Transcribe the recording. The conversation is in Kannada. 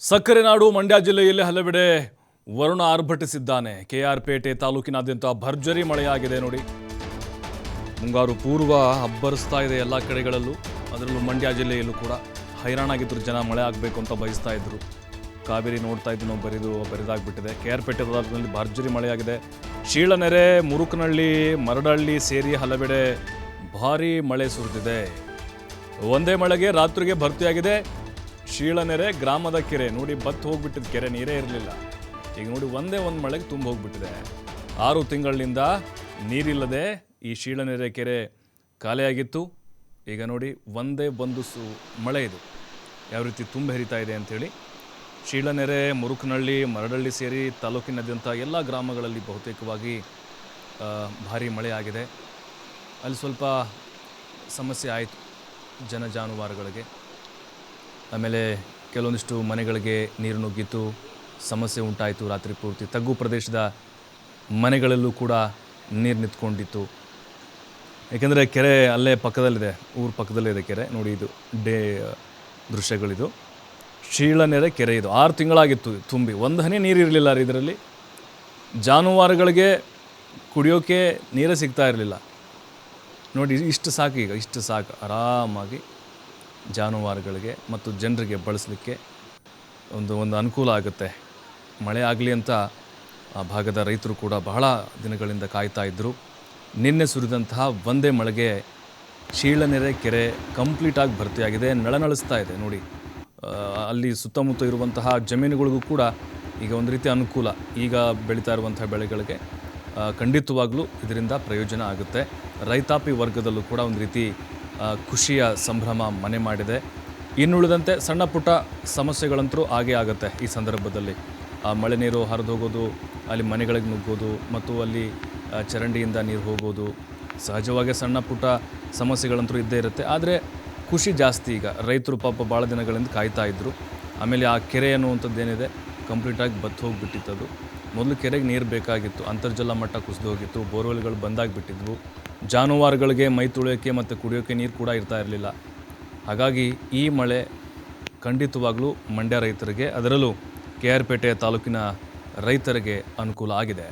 ಸಕ್ಕರೆ ನಾಡು ಮಂಡ್ಯ ಜಿಲ್ಲೆಯಲ್ಲಿ ಹಲವೆಡೆ ವರುಣ ಆರ್ಭಟಿಸಿದ್ದಾನೆ. ಕೆಆರ್ಪೇಟೆ ತಾಲೂಕಿನಾದ್ಯಂತ ಭರ್ಜರಿ ಮಳೆಯಾಗಿದೆ ನೋಡಿ. ಮುಂಗಾರು ಪೂರ್ವ ಅಬ್ಬರಿಸ್ತಾ ಇದೆ ಎಲ್ಲ ಕಡೆಗಳಲ್ಲೂ. ಅದರಲ್ಲೂ ಮಂಡ್ಯ ಜಿಲ್ಲೆಯಲ್ಲೂ ಕೂಡ ಹೈರಾಣಾಗಿದ್ದರು ಜನ. ಮಳೆ ಆಗಬೇಕು ಅಂತ ಬಯಸ್ತಾ ಇದ್ರು. ಕಾವೇರಿ ನೋಡ್ತಾ ಇದ್ದು ನಾವು ಬರಿದಾಗ್ಬಿಟ್ಟಿದೆ. ಕೆಆರ್ಪೇಟೆ ತಾಲೂಕಿನಲ್ಲಿ ಭರ್ಜರಿ ಮಳೆಯಾಗಿದೆ. ಶೀಳನೆರೆ, ಮುರುಕನಹಳ್ಳಿ, ಮರಡಹಳ್ಳಿ ಸೇರಿ ಹಲವೆಡೆ ಭಾರೀ ಮಳೆ ಸುರಿದಿದೆ. ಒಂದೇ ಮಳೆಗೆ ರಾತ್ರಿಗೆ ಭರ್ತಿಯಾಗಿದೆ ಶೀಳನೆರೆ ಗ್ರಾಮದ ಕೆರೆ. ನೋಡಿ ಬತ್ತು ಹೋಗ್ಬಿಟ್ಟಿದ್ದು ಕೆರೆ, ನೀರೇ ಇರಲಿಲ್ಲ. ಈಗ ನೋಡಿ ಒಂದೇ ಒಂದು ಮಳೆಗೆ ತುಂಬ ಹೋಗ್ಬಿಟ್ಟಿದೆ. 6 ತಿಂಗಳಿನಿಂದ ನೀರಿಲ್ಲದೆ ಈ ಶೀಳನೆರೆ ಕೆರೆ ಖಾಲಿಯಾಗಿತ್ತು. ಈಗ ನೋಡಿ ಒಂದೇ ಒಂದು ಮಳೆ ಇದು ಯಾವ ರೀತಿ ತುಂಬ ಹರಿತಾ ಇದೆ ಅಂಥೇಳಿ. ಶೀಳನೆರೆ, ಮುರುಕನಹಳ್ಳಿ, ಮರಡಹಳ್ಳಿ ಸೇರಿ ತಾಲೂಕಿನಾದ್ಯಂತ ಎಲ್ಲ ಗ್ರಾಮಗಳಲ್ಲಿ ಬಹುತೇಕವಾಗಿ ಭಾರೀ ಮಳೆ ಆಗಿದೆ. ಅಲ್ಲಿ ಸ್ವಲ್ಪ ಸಮಸ್ಯೆ ಆಯಿತು ಜನ ಜಾನುವಾರುಗಳಿಗೆ. ಆಮೇಲೆ ಕೆಲವೊಂದಿಷ್ಟು ಮನೆಗಳಿಗೆ ನೀರು ನುಗ್ಗಿತ್ತು, ಸಮಸ್ಯೆ ಉಂಟಾಯಿತು. ರಾತ್ರಿ ಪೂರ್ತಿ ತಗ್ಗು ಪ್ರದೇಶದ ಮನೆಗಳಲ್ಲೂ ಕೂಡ ನೀರು ನಿಂತ್ಕೊಂಡಿತ್ತು. ಏಕೆಂದರೆ ಕೆರೆ ಅಲ್ಲೇ ಪಕ್ಕದಲ್ಲಿದೆ, ಊರ ಪಕ್ಕದಲ್ಲೇ ಇದೆ ಕೆರೆ. ನೋಡಿ ಇದು ದೃಶ್ಯಗಳಿದು. ಶೀಳನೆರೆ ಕೆರೆ ಇದು 6 ತಿಂಗಳಾಗಿತ್ತು ತುಂಬಿ. ಒಂದು ಹನಿ ನೀರಿರಲಿಲ್ಲ ರೀ ಇದರಲ್ಲಿ. ಜಾನುವಾರುಗಳಿಗೆ ಕುಡಿಯೋಕ್ಕೆ ನೀರೇ ಸಿಗ್ತಾ ಇರಲಿಲ್ಲ. ನೋಡಿ ಇಷ್ಟು ಸಾಕು, ಈಗ ಇಷ್ಟು ಸಾಕು ಆರಾಮಾಗಿ ಜಾನುವಾರುಗಳಿಗೆ ಮತ್ತು ಜನರಿಗೆ ಬಳಸಲಿಕ್ಕೆ ಒಂದು ಅನುಕೂಲ ಆಗುತ್ತೆ. ಮಳೆ ಆಗಲಿ ಅಂತ ಆ ಭಾಗದ ರೈತರು ಕೂಡ ಬಹಳ ದಿನಗಳಿಂದ ಕಾಯ್ತಾ ಇದ್ದರು. ನಿನ್ನೆ ಸುರಿದಂತಹ ಒಂದೇ ಮಳೆಗೆ ಶೀಳನೆರೆ ಕೆರೆ ಕಂಪ್ಲೀಟಾಗಿ ಭರ್ತಿಯಾಗಿದೆ, ನಳನಳಿಸ್ತಾ ಇದೆ ನೋಡಿ. ಅಲ್ಲಿ ಸುತ್ತಮುತ್ತ ಇರುವಂತಹ ಜಮೀನುಗಳಿಗೂ ಕೂಡ ಈಗ ಒಂದು ರೀತಿ ಅನುಕೂಲ. ಈಗ ಬೆಳೀತಾ ಇರುವಂತಹ ಬೆಳೆಗಳಿಗೆ ಖಂಡಿತವಾಗ್ಲೂ ಇದರಿಂದ ಪ್ರಯೋಜನ ಆಗುತ್ತೆ. ರೈತಾಪಿ ವರ್ಗದಲ್ಲೂ ಕೂಡ ಒಂದು ರೀತಿ ಖುಷಿಯ ಸಂಭ್ರಮ ಮನೆ ಮಾಡಿದೆ. ಇನ್ನುಳಿದಂತೆ ಸಣ್ಣ ಪುಟ್ಟ ಸಮಸ್ಯೆಗಳಂತೂ ಆಗೇ ಆಗುತ್ತೆ ಈ ಸಂದರ್ಭದಲ್ಲಿ. ಮಳೆ ನೀರು ಹರಿದು ಹೋಗೋದು, ಅಲ್ಲಿ ಮನೆಗಳಿಗೆ ನುಗ್ಗೋದು ಮತ್ತು ಅಲ್ಲಿ ಚರಂಡಿಯಿಂದ ನೀರು ಹೋಗೋದು, ಸಹಜವಾಗಿ ಸಣ್ಣ ಪುಟ್ಟ ಸಮಸ್ಯೆಗಳಂತೂ ಇದ್ದೇ ಇರುತ್ತೆ. ಆದರೆ ಖುಷಿ ಜಾಸ್ತಿ. ಈಗ ರೈತರು ಪಾಪ ಭಾಳ ದಿನಗಳಿಂದ ಕಾಯ್ತಾ ಇದ್ದರು. ಆಮೇಲೆ ಆ ಕೆರೆ ಅನ್ನುವಂಥದ್ದೇನಿದೆ ಕಂಪ್ಲೀಟಾಗಿ ಬತ್ತು ಹೋಗಿಬಿಟ್ಟಿತ್ತದು. ಮೊದಲು ಕೆರೆಗೆ ನೀರು ಬೇಕಾಗಿತ್ತು, ಅಂತರ್ಜಲ ಮಟ್ಟ ಕುಸಿದು ಹೋಗಿತ್ತು, ಬೋರ್ವೆಲ್ಗಳು ಬಂದಾಗಿಬಿಟ್ಟಿದ್ವು. ಜಾನುವಾರುಗಳಿಗೆ ಮೈ ತೊಳೆಯೋಕ್ಕೆ ಮತ್ತು ಕುಡಿಯೋಕ್ಕೆ ನೀರು ಕೂಡ ಇರ್ತಾ ಇರಲಿಲ್ಲ. ಹಾಗಾಗಿ ಈ ಮಳೆ ಖಂಡಿತವಾಗ್ಲೂ ಮಂಡ್ಯ ರೈತರಿಗೆ, ಅದರಲ್ಲೂ ಕೆಆರ್ಪೇಟೆ ತಾಲೂಕಿನ ರೈತರಿಗೆ ಅನುಕೂಲ ಆಗಿದೆ.